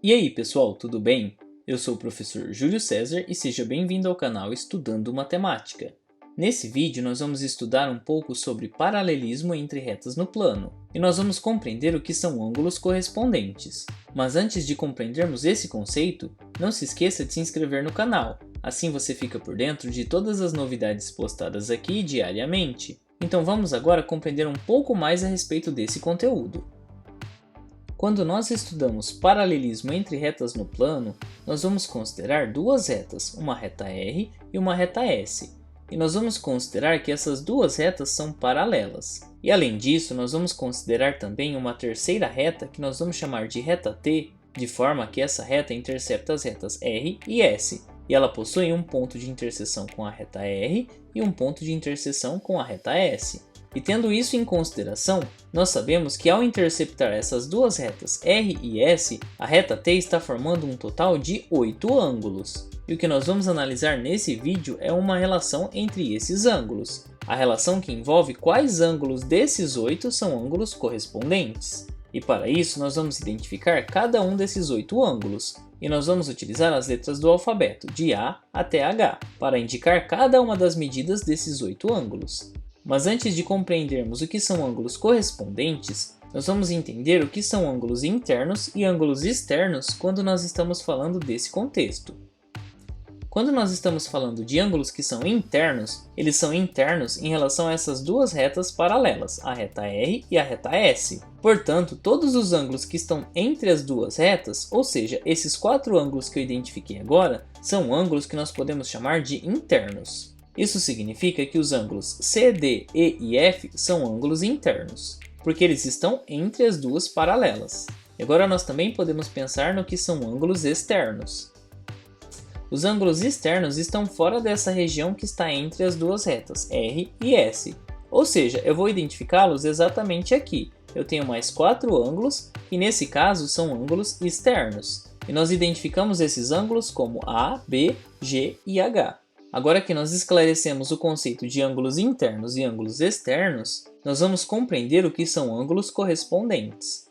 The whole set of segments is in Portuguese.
E aí pessoal, tudo bem? Eu sou o professor Júlio César e seja bem-vindo ao canal Estudando Matemática. Nesse vídeo nós vamos estudar um pouco sobre paralelismo entre retas no plano e nós vamos compreender o que são ângulos correspondentes. Mas antes de compreendermos esse conceito, não se esqueça de se inscrever no canal, assim você fica por dentro de todas as novidades postadas aqui diariamente. Então vamos agora compreender um pouco mais a respeito desse conteúdo. Quando nós estudamos paralelismo entre retas no plano, nós vamos considerar duas retas, uma reta R e uma reta S. E nós vamos considerar que essas duas retas são paralelas. E além disso, nós vamos considerar também uma terceira reta que nós vamos chamar de reta T, de forma que essa reta intercepta as retas R e S. E ela possui um ponto de interseção com a reta R e um ponto de interseção com a reta S. E tendo isso em consideração, nós sabemos que ao interceptar essas duas retas R e S, a reta T está formando um total de 8 ângulos. E o que nós vamos analisar nesse vídeo é uma relação entre esses ângulos. A relação que envolve quais ângulos desses 8 são ângulos correspondentes. E para isso nós vamos identificar cada um desses 8 ângulos. E nós vamos utilizar as letras do alfabeto, de A até H, para indicar cada uma das medidas desses 8 ângulos. Mas antes de compreendermos o que são ângulos correspondentes, nós vamos entender o que são ângulos internos e ângulos externos quando nós estamos falando desse contexto. Quando nós estamos falando de ângulos que são internos, eles são internos em relação a essas duas retas paralelas, a reta R e a reta S. Portanto, todos os ângulos que estão entre as duas retas, ou seja, esses 4 ângulos que eu identifiquei agora, são ângulos que nós podemos chamar de internos. Isso significa que os ângulos C, D, E e F são ângulos internos, porque eles estão entre as duas paralelas. E agora nós também podemos pensar no que são ângulos externos. Os ângulos externos estão fora dessa região que está entre as duas retas, R e S. Ou seja, eu vou identificá-los exatamente aqui. Eu tenho mais 4 ângulos, que nesse caso são ângulos externos. E nós identificamos esses ângulos como A, B, G e H. Agora que nós esclarecemos o conceito de ângulos internos e ângulos externos, nós vamos compreender o que são ângulos correspondentes.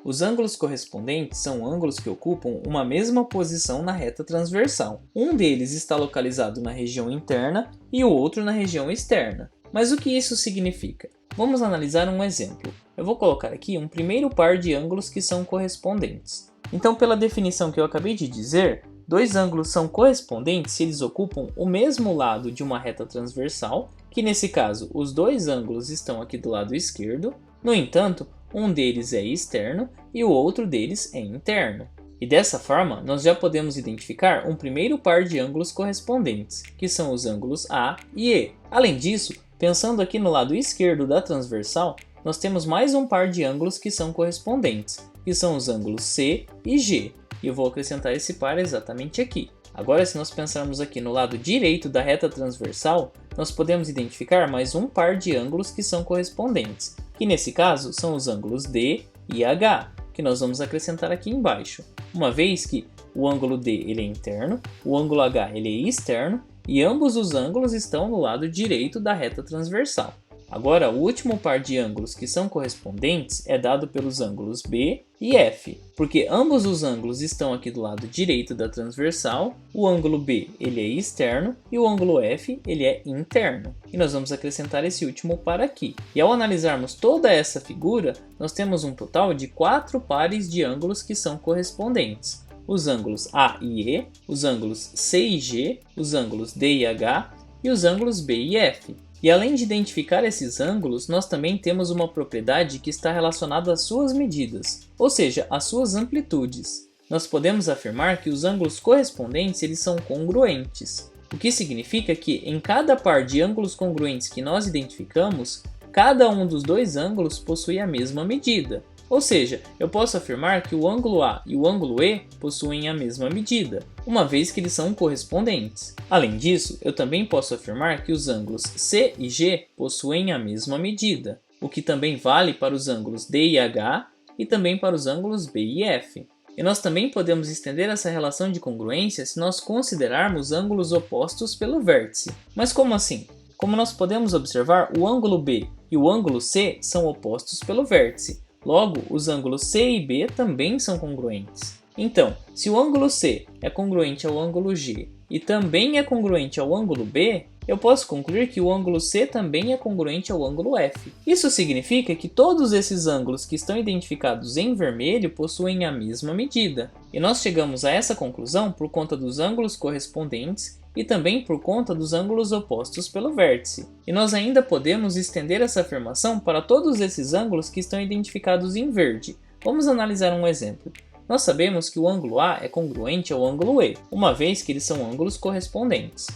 Os ângulos correspondentes são ângulos que ocupam uma mesma posição na reta transversal. Um deles está localizado na região interna e o outro na região externa. Mas o que isso significa? Vamos analisar um exemplo. Eu vou colocar aqui um primeiro par de ângulos que são correspondentes. Então, pela definição que eu acabei de dizer, dois ângulos são correspondentes se eles ocupam o mesmo lado de uma reta transversal, que nesse caso os dois ângulos estão aqui do lado esquerdo. No entanto, um deles é externo e o outro deles é interno. E dessa forma, nós já podemos identificar um primeiro par de ângulos correspondentes, que são os ângulos A e E. Além disso, pensando aqui no lado esquerdo da transversal, nós temos mais um par de ângulos que são correspondentes, que são os ângulos C e G. E eu vou acrescentar esse par exatamente aqui. Agora, se nós pensarmos aqui no lado direito da reta transversal, nós podemos identificar mais um par de ângulos que são correspondentes, que nesse caso são os ângulos D e H, que nós vamos acrescentar aqui embaixo. Uma vez que o ângulo D ele é interno, o ângulo H ele é externo, e ambos os ângulos estão no lado direito da reta transversal. Agora, o último par de ângulos que são correspondentes é dado pelos ângulos B e F, porque ambos os ângulos estão aqui do lado direito da transversal, o ângulo B ele é externo e o ângulo F ele é interno. E nós vamos acrescentar esse último par aqui. E ao analisarmos toda essa figura, nós temos um total de 4 pares de ângulos que são correspondentes. Os ângulos A e E, os ângulos C e G, os ângulos D e H e os ângulos B e F. E além de identificar esses ângulos, nós também temos uma propriedade que está relacionada às suas medidas, ou seja, às suas amplitudes. Nós podemos afirmar que os ângulos correspondentes eles são congruentes, o que significa que em cada par de ângulos congruentes que nós identificamos, cada um dos dois ângulos possui a mesma medida. Ou seja, eu posso afirmar que o ângulo A e o ângulo E possuem a mesma medida, uma vez que eles são correspondentes. Além disso, eu também posso afirmar que os ângulos C e G possuem a mesma medida, o que também vale para os ângulos D e H e também para os ângulos B e F. E nós também podemos estender essa relação de congruência se nós considerarmos ângulos opostos pelo vértice. Mas como assim? Como nós podemos observar, o ângulo B e o ângulo C são opostos pelo vértice. Logo, os ângulos C e B também são congruentes. Então, se o ângulo C é congruente ao ângulo G e também é congruente ao ângulo B, eu posso concluir que o ângulo C também é congruente ao ângulo F. Isso significa que todos esses ângulos que estão identificados em vermelho possuem a mesma medida. E nós chegamos a essa conclusão por conta dos ângulos correspondentes e também por conta dos ângulos opostos pelo vértice. E nós ainda podemos estender essa afirmação para todos esses ângulos que estão identificados em verde. Vamos analisar um exemplo. Nós sabemos que o ângulo A é congruente ao ângulo E, uma vez que eles são ângulos correspondentes.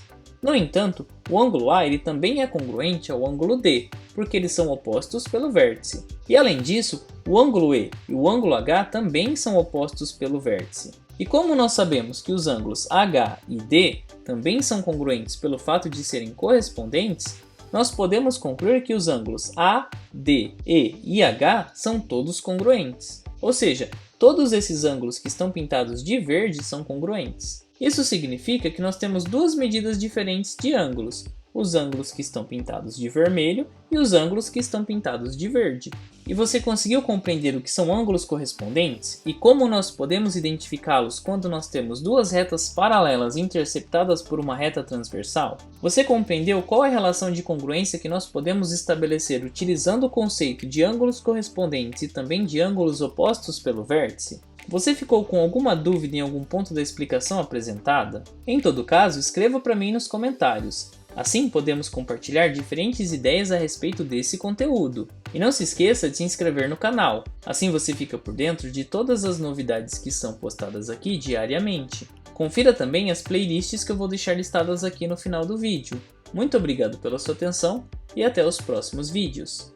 No entanto, o ângulo A ele também é congruente ao ângulo D, porque eles são opostos pelo vértice. E além disso, o ângulo E e o ângulo H também são opostos pelo vértice. E como nós sabemos que os ângulos H e D também são congruentes pelo fato de serem correspondentes, nós podemos concluir que os ângulos A, D, E e H são todos congruentes. Ou seja, todos esses ângulos que estão pintados de verde são congruentes. Isso significa que nós temos duas medidas diferentes de ângulos, os ângulos que estão pintados de vermelho e os ângulos que estão pintados de verde. E você conseguiu compreender o que são ângulos correspondentes e como nós podemos identificá-los quando nós temos duas retas paralelas interceptadas por uma reta transversal? Você compreendeu qual é a relação de congruência que nós podemos estabelecer utilizando o conceito de ângulos correspondentes e também de ângulos opostos pelo vértice? Você ficou com alguma dúvida em algum ponto da explicação apresentada? Em todo caso, escreva para mim nos comentários. Assim podemos compartilhar diferentes ideias a respeito desse conteúdo. E não se esqueça de se inscrever no canal, assim você fica por dentro de todas as novidades que são postadas aqui diariamente. Confira também as playlists que eu vou deixar listadas aqui no final do vídeo. Muito obrigado pela sua atenção e até os próximos vídeos.